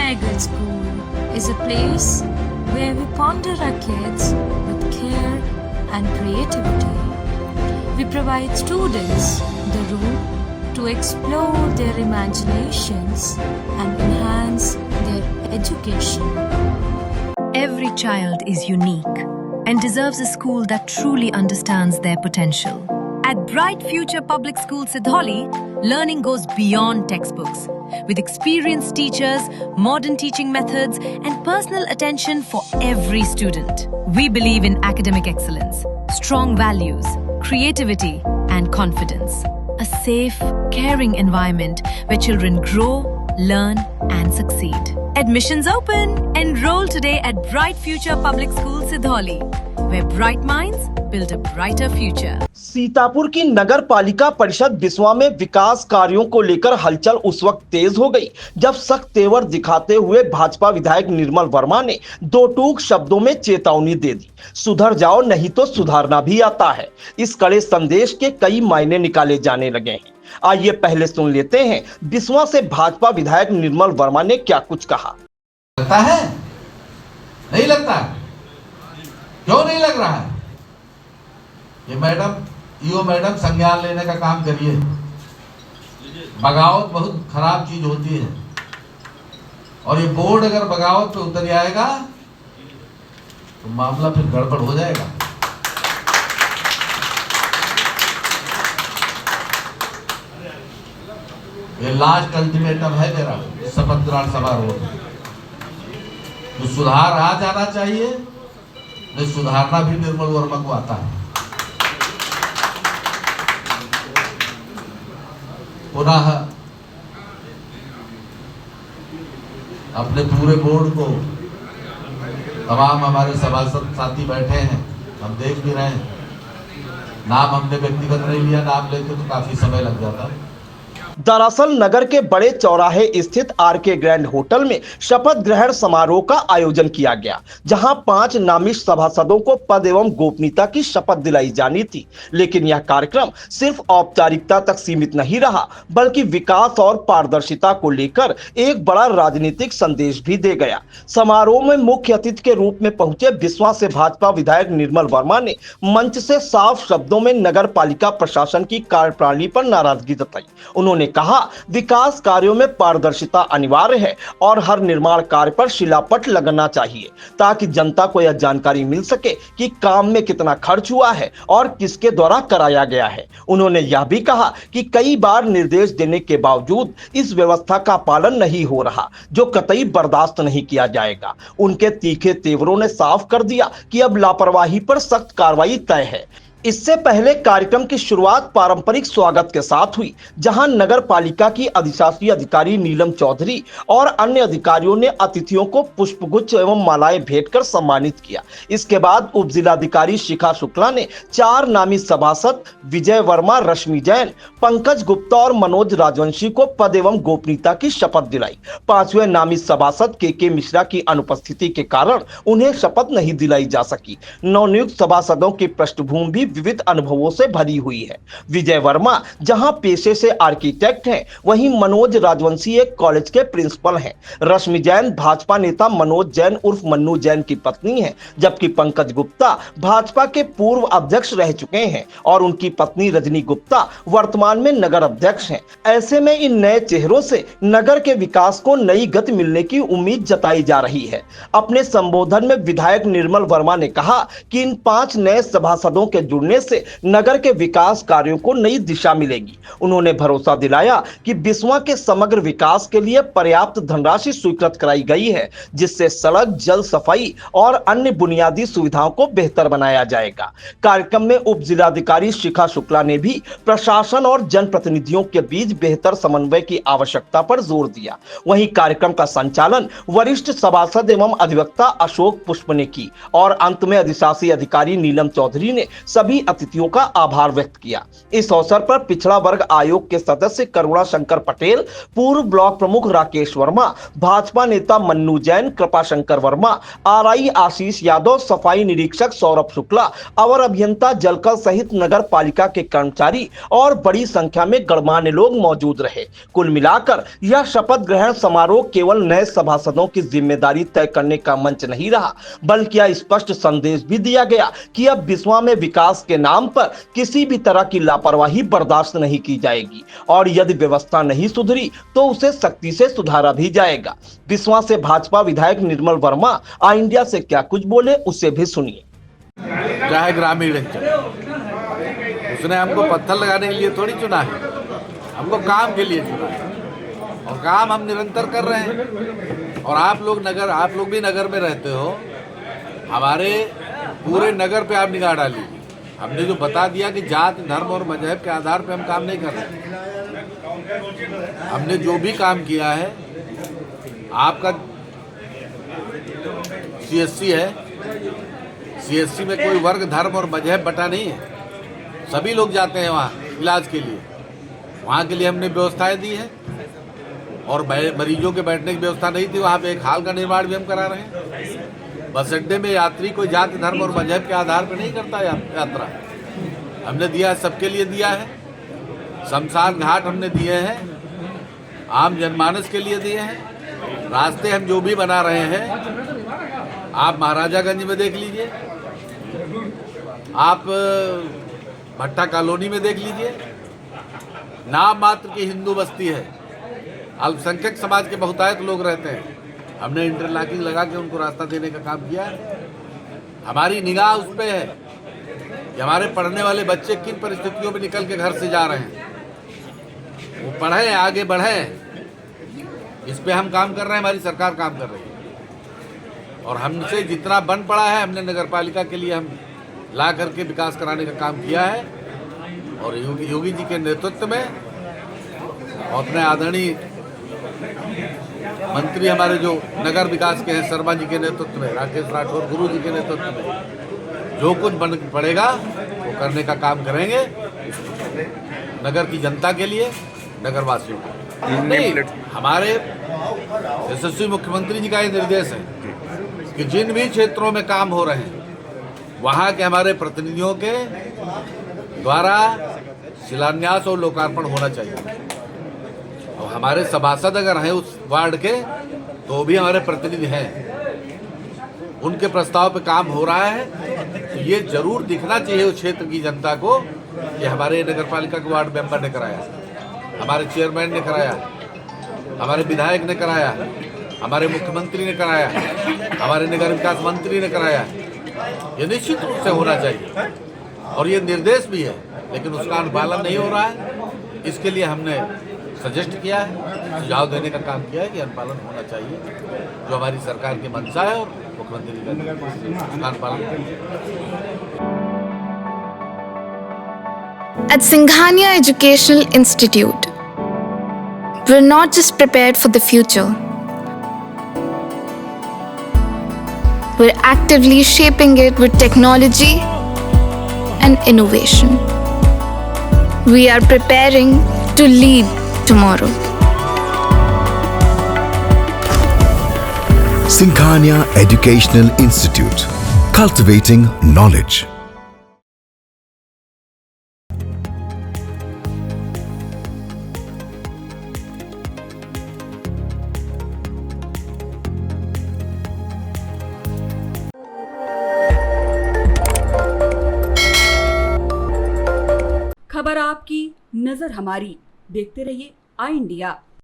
Vinayagar School is a place where we ponder our kids with care and creativity. We provide students the room to explore their imaginations and enhance their education. Every child is unique and deserves a school that truly understands their potential. At Bright Future Public School Sidhauli, learning goes beyond textbooks. With experienced teachers, modern teaching methods, and personal attention for every student. We believe in academic excellence, strong values, creativity, and confidence. A safe, caring environment where children grow, learn, and succeed. Admissions open! Enroll today at Bright Future Public School Sidhauli, where bright minds build a brighter future. Sitapur की नगर पालिका परिषद बिस्वा में विकास कार्यों को लेकर हलचल उस वक्त तेज हो गई जब सख्त तेवर दिखाते हुए भाजपा विधायक निर्मल वर्मा ने दो टूक शब्दों में चेतावनी दे दी, सुधर जाओ नहीं तो सुधारना भी आता है। इस कड़े संदेश के कई मायने निकाले जाने लगे हैं। आइए पहले सुन लेते हैं बिस्वा से भाजपा विधायक निर्मल वर्मा ने क्या कुछ कहा। लगता है? नहीं लगता? क्यों नहीं लग रहा है? ये मैडम संज्ञान लेने का काम करिए। बगावत बहुत खराब चीज होती है और ये बोर्ड अगर बगावत पे उतर जाएगा तो मामला फिर गड़बड़ हो जाएगा। ये लास्ट अल्टीमेटम है मेरा शपथ ग्रहण समारोह में। तो सुधार आ जाना चाहिए, नहीं सुधारना भी निर्मल वर्मा को आता है। पुनः अपने पूरे बोर्ड को, तमाम हमारे सभासद साथी बैठे हैं, हम देख भी रहे हैं। नाम हमने व्यक्तिगत नहीं लिया, नाम लेते तो काफी समय लग जाता। दरअसल नगर के बड़े चौराहे स्थित आरके ग्रैंड होटल में शपथ ग्रहण समारोह का आयोजन किया गया, जहां 5 नामित सभासदों को पद एवं गोपनीयता की शपथ दिलाई जानी थी। लेकिन यह कार्यक्रम सिर्फ औपचारिकता तक सीमित नहीं रहा, बल्कि विकास और पारदर्शिता को लेकर एक बड़ा राजनीतिक संदेश भी दे गया। समारोह में मुख्य अतिथि के रूप में पहुंचे बिस्वा से भाजपा विधायक निर्मल वर्मा ने मंच से साफ शब्दों में नगर पालिका प्रशासन की कार्यप्रणाली पर नाराजगी जताई। उन्होंने कहा, विकास कार्यों में पारदर्शिता अनिवार्य है और हर निर्माण कार्य पर शिलापट लगना चाहिए ताकि जनता को यह जानकारी मिल सके कि काम में कितना खर्च हुआ है और किसके द्वारा कराया गया है। उन्होंने यह भी कहा कि कई बार निर्देश देने के बावजूद इस व्यवस्था का पालन नहीं हो रहा, जो कतई बर्दाश्त नहीं किया जाएगा। उनके तीखे तेवरों ने साफ कर दिया कि अब लापरवाही पर सख्त कार्रवाई तय है। इससे पहले कार्यक्रम की शुरुआत पारंपरिक स्वागत के साथ हुई, जहां नगर पालिका की अधिशासी अधिकारी नीलम चौधरी और अन्य अधिकारियों ने अतिथियों को पुष्पगुच्छ एवं मालाएं भेंट कर सम्मानित किया। इसके बाद उप जिलाधिकारी शिखा शुक्ला ने 4 नामी सभासद विजय वर्मा, रश्मि जैन, पंकज गुप्ता और मनोज राजवंशी को पद एवं गोपनीयता की शपथ दिलाई। 5वें नामी सभासद के मिश्रा की अनुपस्थिति के कारण उन्हें शपथ नहीं दिलाई जा सकी। नवनियुक्त सभासदों की पृष्ठभूमि भी विविध अनुभवों से भरी हुई है। विजय वर्मा जहां पेशे से आर्किटेक्ट हैं, वहीं मनोज राजवंशी एक कॉलेज के प्रिंसिपल हैं। रश्मि जैन भाजपा नेता मनोज जैन उर्फ मन्नू जैन की पत्नी हैं, जबकि पंकज गुप्ता भाजपा के पूर्व अध्यक्ष रह चुके हैं और उनकी पत्नी रजनी गुप्ता वर्तमान में नगर अध्यक्ष हैं। ऐसे में इन नए चेहरों से नगर के विकास को नई गति मिलने की उम्मीद जताई जा रही है। अपने संबोधन में विधायक निर्मल वर्मा ने कहा कि इन 5 नए सभासदों के जुड़ने से नगर के विकास कार्यों को नई दिशा मिलेगी। उन्होंने भरोसा दिलाया कि बिस्वा के समग्र विकास के लिए पर्याप्त धनराशि स्वीकृत कराई गई है, जिससे सड़क, जल सफाई और अन्य बुनियादी सुविधाओं को बेहतर बनाया जाएगा। कार्यक्रम में उप जिलाधिकारी शिखा शुक्ला ने भी प्रशासन और जनप्रतिनिधियों के बीच बेहतर समन्वय की आवश्यकता पर जोर दिया। वहीं कार्यक्रम का संचालन वरिष्ठ सभासद एवं अधिवक्ता अशोक पुष्प ने की और अंत में अधिशासी अधिकारी नीलम चौधरी ने सभी सभी अतिथियों का आभार व्यक्त किया। इस अवसर पर पिछड़ा वर्ग आयोग के सदस्य करुणा शंकर पटेल, पूर्व ब्लॉक प्रमुख राकेश वर्मा, भाजपा नेता मन्नू जैन, कृपा शंकर वर्मा, आरआई आशीष यादव, सफाई निरीक्षक सौरभ शुक्ला, अवर अभियंता जलकल सहित नगर पालिका के कर्मचारी और बड़ी संख्या में गणमान्य लोग मौजूद रहे। कुल मिलाकर यह शपथ ग्रहण समारोह केवल नए सभासदों की जिम्मेदारी तय करने का मंच नहीं रहा, बल्कि यह स्पष्ट संदेश भी दिया गया कि अब बिस्वा में विकास के नाम पर किसी भी तरह की लापरवाही बर्दाश्त नहीं की जाएगी और यदि व्यवस्था नहीं सुधरी तो उसे सख्ती से सुधारा भी जाएगा। बिस्वा से भाजपा विधायक निर्मल वर्मा आई इंडिया से क्या कुछ बोले, उसे भी सुनिए। चाहे ग्रामीण उसने हमको पत्थर लगाने के लिए थोड़ी चुना है, हमको काम के लिए चुना है और काम हम निरंतर कर रहे हैं। और आप लोग भी नगर में रहते हो, हमारे पूरे नगर पे आप निगाह डालिए। हमने जो बता दिया कि जात, धर्म और मजहब के आधार पे हम काम नहीं कर रहे। हमने जो भी काम किया है, आपका सीएससी है, सीएससी में कोई वर्ग, धर्म और मजहब बटा नहीं है। सभी लोग जाते हैं वहाँ इलाज के लिए, वहाँ के लिए हमने व्यवस्थाएं दी हैं। और मरीजों के बैठने की व्यवस्था नहीं थी, वहाँ पे एक हाल का निर्माण भी हम करा रहे हैं। बस अड्डे में यात्री कोई जाति, धर्म और मजहब के आधार पर नहीं करता यात्रा। हमने दिया है, सबके लिए दिया है। शमशान घाट हमने दिए हैं, आम जनमानस के लिए दिए हैं। रास्ते हम जो भी बना रहे हैं, आप महाराजागंज में देख लीजिए, आप भट्टा कॉलोनी में देख लीजिए। नाम मात्र की हिंदू बस्ती है, अल्पसंख्यक समाज के बहुतायत लोग रहते हैं। हमने इंटरलॉकिंग लगा के उनको रास्ता देने का काम किया है। हमारी निगाह उस पर है कि हमारे पढ़ने वाले बच्चे किन परिस्थितियों में निकल के घर से जा रहे हैं, वो पढ़ें, आगे बढ़ें। इस पे हम काम कर रहे हैं, हमारी सरकार काम कर रही है। और हमसे जितना बन पड़ा है, हमने नगर पालिका के लिए हम ला करके विकास कराने का काम किया है। और योगी जी के नेतृत्व में और अपने आदरणीय मंत्री हमारे जो नगर विकास के हैं, शर्मा जी के नेतृत्व में, राकेश राठौर गुरु जी के नेतृत्व में जो कुछ बन पड़ेगा वो करने का काम करेंगे, नगर की जनता के लिए, नगर वासियों को। नहीं, हमारे यशस्वी मुख्यमंत्री जी का ये निर्देश है कि जिन भी क्षेत्रों में काम हो रहे हैं, वहाँ के हमारे प्रतिनिधियों के द्वारा शिलान्यास और लोकार्पण होना चाहिए। और हमारे सभासद अगर हैं उस वार्ड के, तो भी हमारे प्रतिनिधि हैं, उनके प्रस्ताव पे काम हो रहा है। तो ये जरूर दिखना चाहिए उस क्षेत्र की जनता को कि हमारे नगर पालिका के वार्ड मेंबर ने कराया, हमारे चेयरमैन ने कराया, हमारे विधायक ने कराया, हमारे मुख्यमंत्री ने कराया, हमारे नगर विकास मंत्री ने कराया। ये निश्चित रूप से होना चाहिए और ये निर्देश भी है, लेकिन उसका अनुपालन नहीं हो रहा है। इसके लिए हमने सजेस्ट किया है, सुझाव देने का काम किया है कि अनुपालन होना चाहिए, जो हमारी सरकार की मंशा है और मुख्यमंत्री का उसका अनुपालन। At Singhania Educational Institute, we're not just prepared for the future, we're actively shaping it with technology and innovation. We are preparing to lead tomorrow. Singhania Educational Institute, cultivating knowledge. खबर आपकी, नजर हमारी। देखते रहिए आई इंडिया।